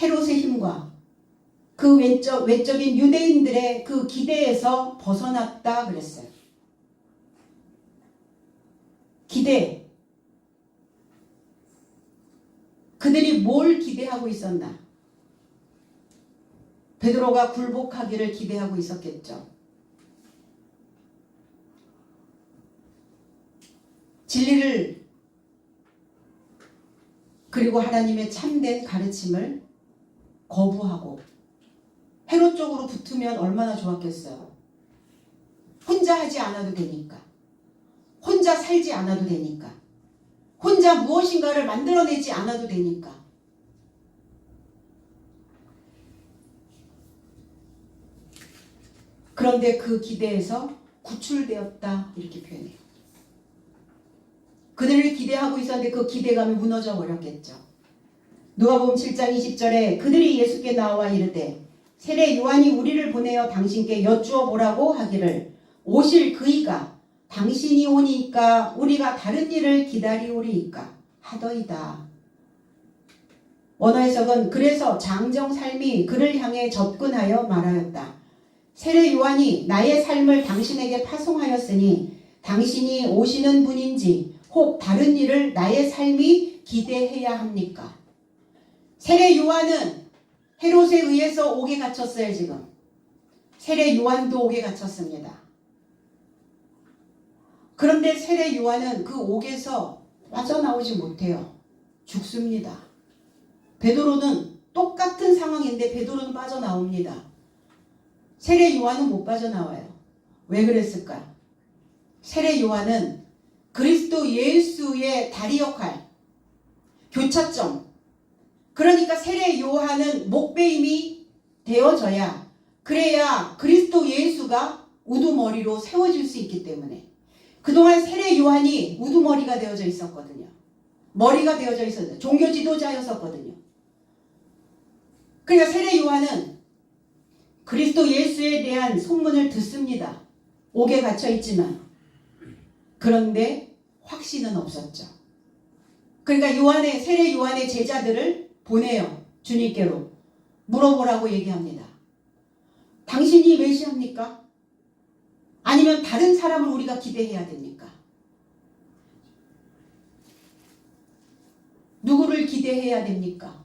헤롯의 힘과 그 외적인 유대인들의 그 기대에서 벗어났다 그랬어요. 기대. 그들이 뭘 기대하고 있었나? 베드로가 굴복하기를 기대하고 있었겠죠. 진리를, 그리고 하나님의 참된 가르침을 거부하고 헤롯 쪽으로 붙으면 얼마나 좋았겠어요. 혼자 하지 않아도 되니까, 혼자 살지 않아도 되니까, 혼자 무엇인가를 만들어내지 않아도 되니까. 그런데 그 기대에서 구출되었다 이렇게 표현해요. 그들을 기대하고 있었는데 그 기대감이 무너져 버렸겠죠. 누가복음 7장 20절에 그들이 예수께 나와 이르되 세례 요한이 우리를 보내어 당신께 여쭈어 보라고 하기를 오실 그이가 당신이 오니까 우리가 다른 일을 기다리오리이까 하더이다. 원어 해석은 그래서 장정 삶이 그를 향해 접근하여 말하였다. 세례 요한이 나의 삶을 당신에게 파송하였으니 당신이 오시는 분인지 혹 다른 일을 나의 삶이 기대해야 합니까? 세례 요한은 헤롯에 의해서 옥에 갇혔어요. 지금 세례 요한도 옥에 갇혔습니다. 그런데 세례 요한은 그 옥에서 빠져나오지 못해요. 죽습니다. 베드로는 똑같은 상황인데 베드로는 빠져나옵니다. 세례 요한은 못 빠져나와요. 왜 그랬을까? 세례 요한은 그리스도 예수의 다리 역할, 교차점. 그러니까 세례 요한은 목베임이 되어져야, 그래야 그리스도 예수가 우두머리로 세워질 수 있기 때문에. 그동안 세례 요한이 우두머리가 되어져 있었거든요. 머리가 되어져 있었어요. 종교 지도자였었거든요. 그러니까 세례 요한은 그리스도 예수에 대한 소문을 듣습니다. 옥에 갇혀 있지만. 그런데 확신은 없었죠. 그러니까 세례 요한의 제자들을 보내요. 주님께로 물어보라고 얘기합니다. 당신이 메시아입니까? 아니면 다른 사람을 우리가 기대해야 됩니까? 누구를 기대해야 됩니까?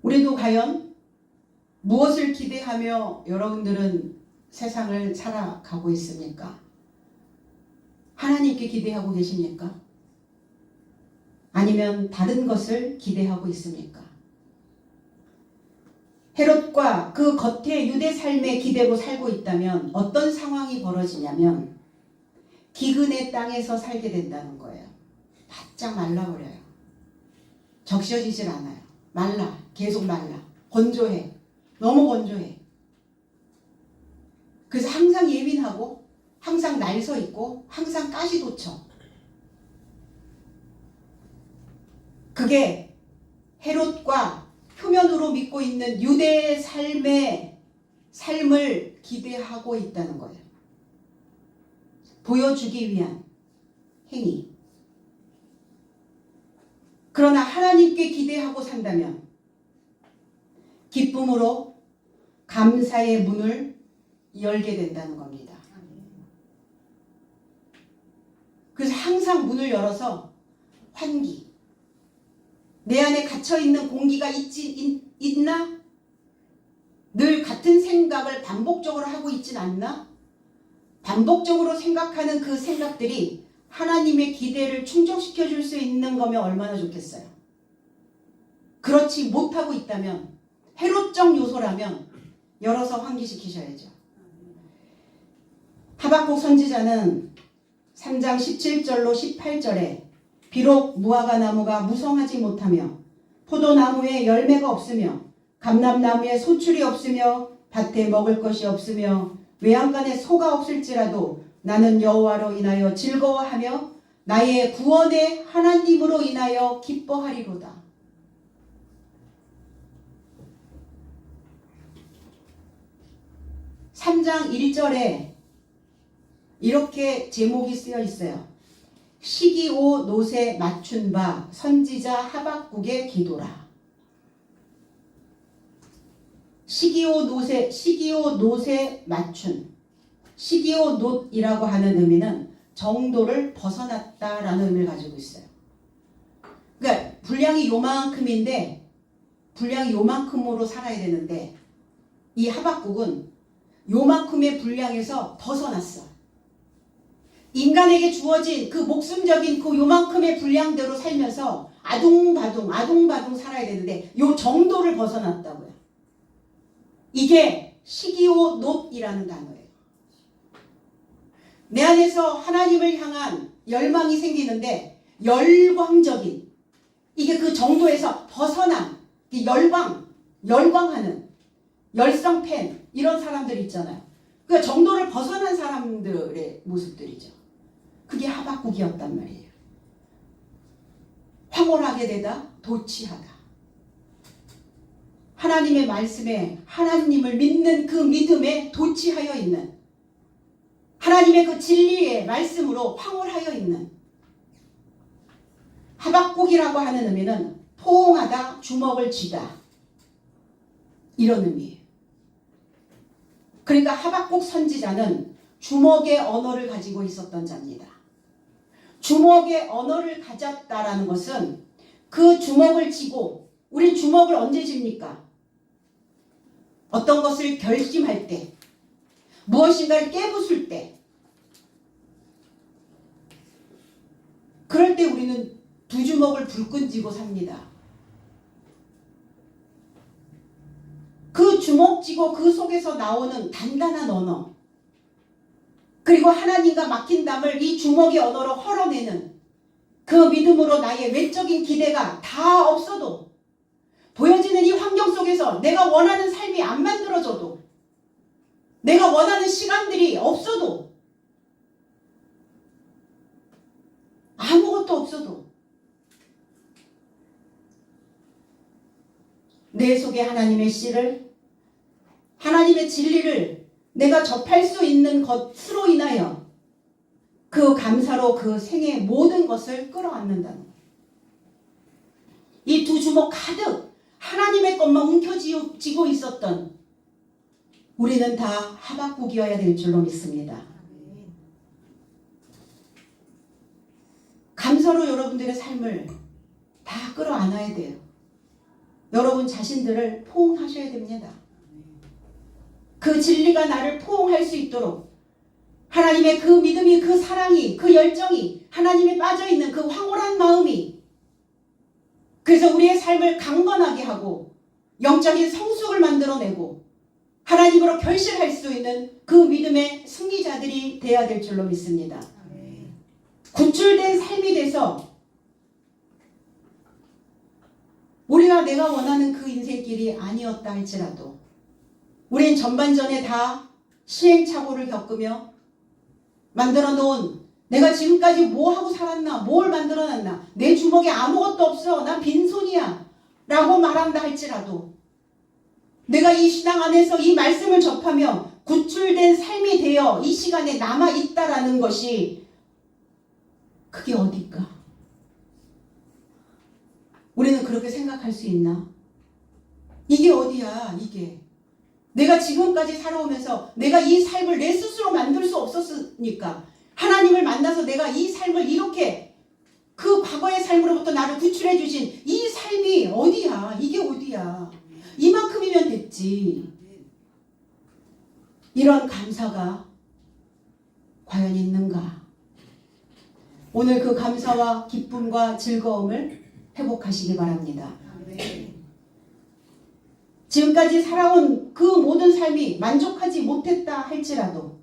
우리도 과연 무엇을 기대하며 여러분들은 세상을 살아가고 있습니까? 하나님께 기대하고 계십니까? 아니면 다른 것을 기대하고 있습니까? 헤롯과 그 겉의 유대 삶에 기대고 살고 있다면 어떤 상황이 벌어지냐면 기근의 땅에서 살게 된다는 거예요. 바짝 말라버려요. 적셔지질 않아요. 말라. 계속 말라. 건조해. 너무 건조해. 그래서 항상 예민하고 항상 날 서 있고 항상 가시돋쳐. 그게 헤롯과 표면으로 믿고 있는 유대의 삶을 기대하고 있다는 거예요. 보여주기 위한 행위. 그러나 하나님께 기대하고 산다면 기쁨으로 감사의 문을 열게 된다는 겁니다. 그래서 항상 문을 열어서 환기. 내 안에 갇혀있는 공기가 있나? 늘 같은 생각을 반복적으로 하고 있진 않나? 반복적으로 생각하는 그 생각들이 하나님의 기대를 충족시켜 줄 수 있는 거면 얼마나 좋겠어요. 그렇지 못하고 있다면 헤롯적 요소라면 열어서 환기시키셔야죠. 하박국 선지자는 3장 17절로 18절에 비록 무화과 나무가 무성하지 못하며 포도나무에 열매가 없으며 감람나무에 소출이 없으며 밭에 먹을 것이 없으며 외양간에 소가 없을지라도 나는 여호와로 인하여 즐거워하며 나의 구원의 하나님으로 인하여 기뻐하리로다. (3장 1절에) 이렇게 제목이 쓰여 있어요. 시기오 놋에 맞춘 바 선지자 하박국의 기도라. 시기오 놋에 맞춘. 시기오 놋이라고 하는 의미는 정도를 벗어났다라는 의미를 가지고 있어요. 그러니까 분량이 요만큼인데 분량이 요만큼으로 살아야 되는데 이 하박국은 요만큼의 분량에서 벗어났어. 인간에게 주어진 그 목숨적인 그 요만큼의 분량대로 살면서 아둥바둥 살아야 되는데 요 정도를 벗어났다고요. 이게 시기오 놋이라는 단어예요. 내 안에서 하나님을 향한 열망이 생기는데 열광적인, 이게 그 정도에서 벗어난 열광하는 열성팬 이런 사람들 있잖아요. 그 정도를 벗어난 사람들의 모습들이죠. 그게 하박국이었단 말이에요. 황홀하게 되다 도취하다. 하나님의 말씀에 하나님을 믿는 그 믿음에 도취하여 있는, 하나님의 그 진리의 말씀으로 황홀하여 있는. 하박국이라고 하는 의미는 포옹하다, 주먹을 쥐다 이런 의미예요. 그러니까 하박국 선지자는 주먹의 언어를 가지고 있었던 자입니다. 주먹의 언어를 가졌다라는 것은 그 주먹을 쥐고, 우린 주먹을 언제 쥡니까? 어떤 것을 결심할 때, 무엇인가를 깨부술 때, 그럴 때 우리는 두 주먹을 불끈 쥐고 삽니다. 그 주먹 쥐고 그 속에서 나오는 단단한 언어, 그리고 하나님과 막힌 담을 이 주먹의 언어로 헐어내는 그 믿음으로 나의 외적인 기대가 다 없어도, 보여지는 이 환경 속에서 내가 원하는 삶이 안 만들어져도, 내가 원하는 시간들이 없어도, 아무것도 없어도 내 속에 하나님의 씨를, 하나님의 진리를 내가 접할 수 있는 것으로 인하여 그 감사로 그 생의 모든 것을 끌어안는다는 거예요. 이 두 주먹 가득 하나님의 것만 움켜쥐고 있었던 우리는 다 하박국이어야 될 줄로 믿습니다. 감사로 여러분들의 삶을 다 끌어안아야 돼요. 여러분 자신들을 포옹하셔야 됩니다. 그 진리가 나를 포옹할 수 있도록 하나님의 그 믿음이, 그 사랑이, 그 열정이, 하나님에 빠져있는 그 황홀한 마음이 그래서 우리의 삶을 강건하게 하고 영적인 성숙을 만들어내고 하나님으로 결실할 수 있는 그 믿음의 승리자들이 되어야 될 줄로 믿습니다. 구출된 삶이 돼서 우리가 내가 원하는 그 인생길이 아니었다 할지라도 우린 전반전에 다 시행착오를 겪으며 만들어 놓은 내가 지금까지 뭐 하고 살았나, 뭘 만들어 놨나, 내 주먹에 아무것도 없어, 난 빈손이야 라고 말한다 할지라도 내가 이 신앙 안에서 이 말씀을 접하며 구출된 삶이 되어 이 시간에 남아있다라는 것이 그게 어딜까? 우리는 그렇게 생각할 수 있나? 이게 어디야, 이게. 내가 지금까지 살아오면서 내가 이 삶을 내 스스로 만들 수 없었으니까 하나님을 만나서 내가 이 삶을 이렇게 그 과거의 삶으로부터 나를 구출해 주신 이 삶이 어디야? 이게 어디야? 이만큼이면 됐지. 이런 감사가 과연 있는가? 오늘 그 감사와 기쁨과 즐거움을 회복하시기 바랍니다. 지금까지 살아온 그 모든 삶이 만족하지 못했다 할지라도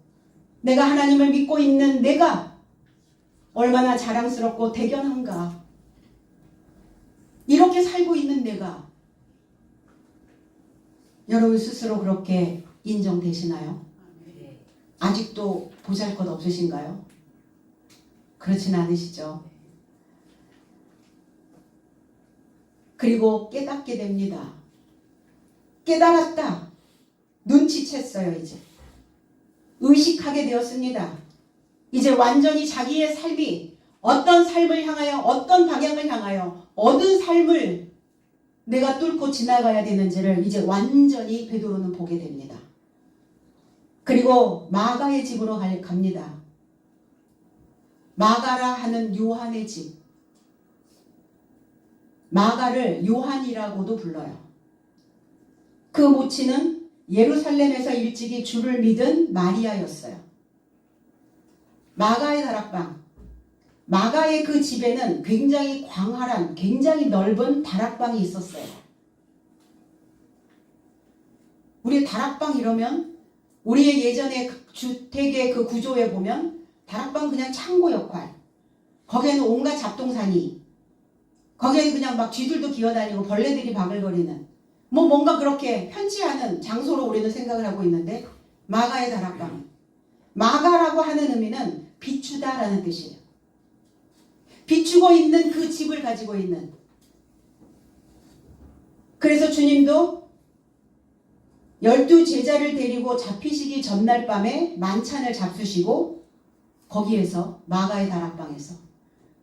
내가 하나님을 믿고 있는 내가 얼마나 자랑스럽고 대견한가. 이렇게 살고 있는 내가 여러분 스스로 그렇게 인정되시나요? 아직도 보잘것 없으신가요? 그렇진 않으시죠? 그리고 깨닫게 됩니다. 깨달았다. 눈치챘어요. 이제 의식하게 되었습니다. 이제 완전히 자기의 삶이 어떤 삶을 향하여 어떤 방향을 향하여 어떤 삶을 내가 뚫고 지나가야 되는지를 이제 완전히 베드로는 보게 됩니다. 그리고 마가의 집으로 갑니다. 마가라 하는 요한의 집. 마가를 요한이라고도 불러요. 그 모친은 예루살렘에서 일찍이 주를 믿은 마리아였어요. 마가의 다락방. 마가의 그 집에는 굉장히 광활한, 굉장히 넓은 다락방이 있었어요. 우리 다락방 이러면 우리의 예전의 주택의 그 구조에 보면 다락방 그냥 창고 역할. 거기에는 온갖 잡동사니. 거기에는 그냥 막 쥐들도 기어다니고 벌레들이 바글거리는 뭔가 그렇게 편치 않은 장소로 우리는 생각을 하고 있는데 마가의 다락방. 마가라고 하는 의미는 비추다라는 뜻이에요. 비추고 있는 그 집을 가지고 있는. 그래서 주님도 12제자를 데리고 잡히시기 전날 밤에 만찬을 잡수시고 거기에서 마가의 다락방에서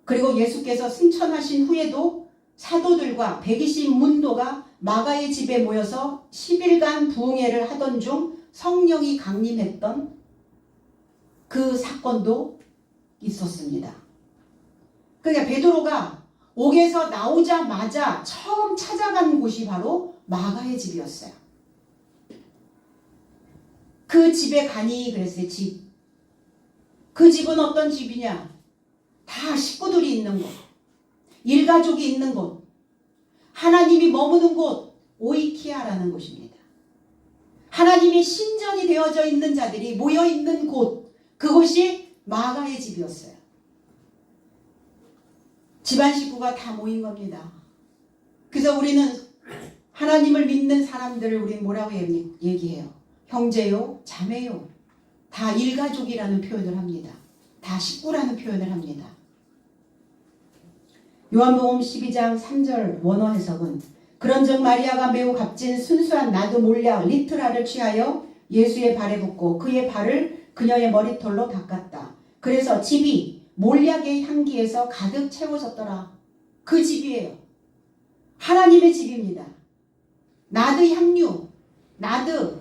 그리고 예수께서 승천하신 후에도 사도들과 120문도가 마가의 집에 모여서 10일간 부흥회를 하던 중 성령이 강림했던 그 사건도 있었습니다. 그러니까 베드로가 옥에서 나오자마자 처음 찾아간 곳이 바로 마가의 집이었어요. 그 집에 가니 그랬어요. 집. 그 집은 어떤 집이냐? 다 식구들이 있는 곳. 일가족이 있는 곳. 하나님이 머무는 곳. 오이키아라는 곳입니다. 하나님이 신전이 되어져 있는 자들이 모여있는 곳. 그곳이 마가의 집이었어요. 집안 식구가 다 모인 겁니다. 그래서 우리는 하나님을 믿는 사람들을 우리는 뭐라고 얘기해요? 형제요, 자매요. 다 일가족이라는 표현을 합니다. 다 식구라는 표현을 합니다. 요한복음 12장 3절 원어 해석은 그런즉 마리아가 매우 값진 순수한 나드 몰약 리트라를 취하여 예수의 발에 붓고 그의 발을 그녀의 머리털로 닦았다. 그래서 집이 몰약의 향기에서 가득 채워졌더라. 그 집이에요. 하나님의 집입니다. 나드 향유, 나드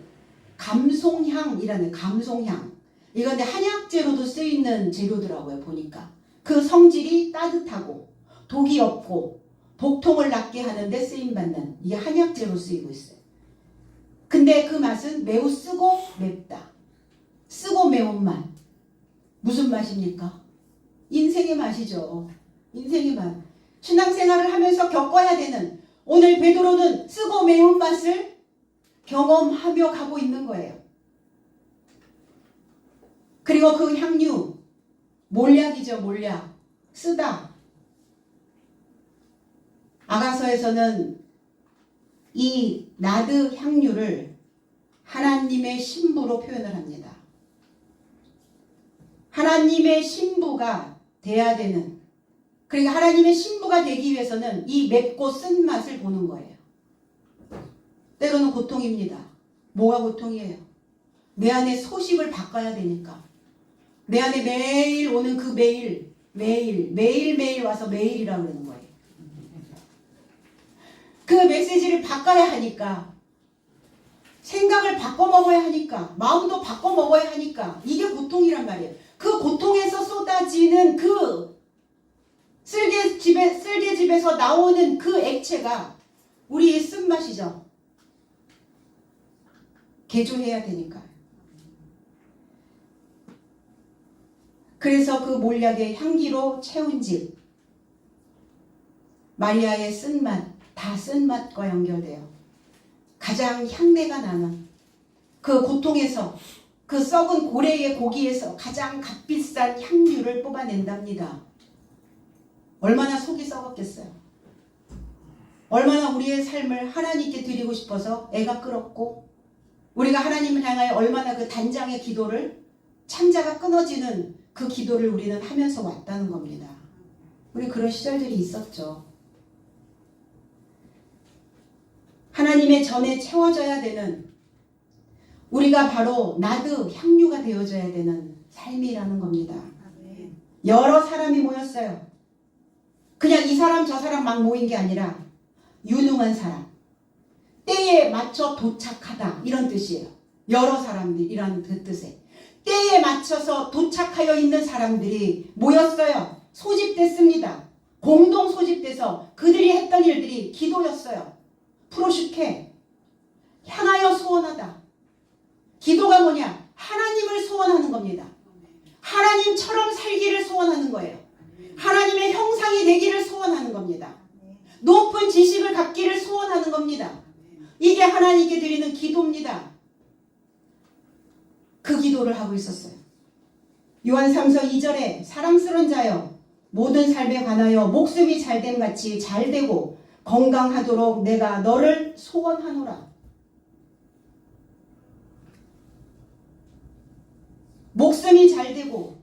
감송향이라는 감송향. 이건 한약재로도 쓰이는 재료더라고요. 보니까 그 성질이 따뜻하고 독이 없고 복통을 낫게 하는데 쓰임받는 이게 한약재로 쓰이고 있어요. 근데 그 맛은 매우 쓰고 맵다. 쓰고 매운 맛. 무슨 맛입니까? 인생의 맛이죠. 인생의 맛. 신앙생활을 하면서 겪어야 되는 오늘 베드로는 쓰고 매운맛을 경험하며 가고 있는 거예요. 그리고 그 향유, 몰약이죠. 몰약. 쓰다. 아가서에서는 이 나드 향유를 하나님의 신부로 표현을 합니다. 하나님의 신부가 돼야 되는, 그러니까 하나님의 신부가 되기 위해서는 이 맵고 쓴맛을 보는 거예요. 때로는 고통입니다. 뭐가 고통이에요? 내 안에 소식을 바꿔야 되니까. 내 안에 매일 오는 그 매일 와서 매일이라고 그러는 거예요. 그 메시지를 바꿔야 하니까, 생각을 바꿔 먹어야 하니까, 마음도 바꿔 먹어야 하니까, 이게 고통이란 말이에요. 그 고통에서 쏟아지는 그 쓸개집에서 나오는 그 액체가 우리의 쓴맛이죠. 개조해야 되니까. 그래서 그 몰약의 향기로 채운 집, 마리아의 쓴맛, 다 쓴맛과 연결돼요. 가장 향내가 나는 그 고통에서, 그 썩은 고래의 고기에서 가장 값비싼 향유를 뽑아낸답니다. 얼마나 속이 썩었겠어요. 얼마나 우리의 삶을 하나님께 드리고 싶어서 애가 끓었고, 우리가 하나님을 향하여 얼마나 그 단장의 기도를, 창자가 끊어지는 그 기도를 우리는 하면서 왔다는 겁니다. 우리 그런 시절들이 있었죠. 하나님의 전에 채워져야 되는, 우리가 바로 나드 향유가 되어져야 되는 삶이라는 겁니다. 여러 사람이 모였어요. 그냥 이 사람 저 사람 막 모인 게 아니라 유능한 사람, 때에 맞춰 도착하다, 이런 뜻이에요. 여러 사람들이라는 그 뜻에 때에 맞춰서 도착하여 있는 사람들이 모였어요. 소집됐습니다. 공동 소집돼서 그들이 했던 일들이 기도였어요. 프로슈케, 향하여 소원하다. 기도가 뭐냐? 하나님을 소원하는 겁니다. 하나님처럼 살기를 소원하는 거예요. 하나님의 형상이 되기를 소원하는 겁니다. 높은 지식을 갖기를 소원하는 겁니다. 이게 하나님께 드리는 기도입니다. 그 기도를 하고 있었어요. 요한 3서 2절에 사랑스러운 자여, 모든 삶에 관하여 목숨이 잘됨 같이 잘되고 건강하도록 내가 너를 소원하노라. 목숨이 잘되고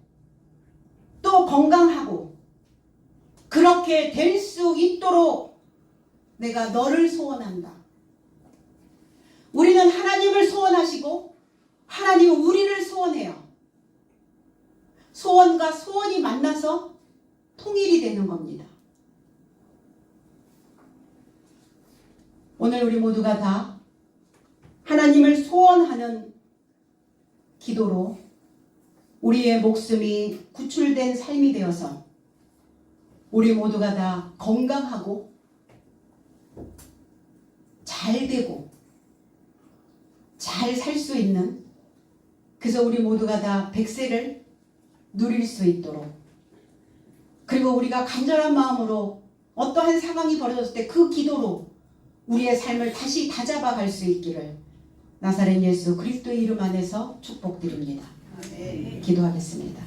또 건강하고 그렇게 될 수 있도록 내가 너를 소원한다. 우리는 하나님을 소원하시고 하나님은 우리를 소원해요. 소원과 소원이 만나서 통일이 되는 겁니다. 오늘 우리 모두가 다 하나님을 소원하는 기도로 우리의 목숨이 구출된 삶이 되어서 우리 모두가 다 건강하고 잘 되고 잘 살 수 있는, 그래서 우리 모두가 다 백세를 누릴 수 있도록, 그리고 우리가 간절한 마음으로 어떠한 상황이 벌어졌을 때 그 기도로 우리의 삶을 다시 다잡아 갈 수 있기를 나사렛 예수 그리스도의 이름 안에서 축복드립니다. 기도하겠습니다.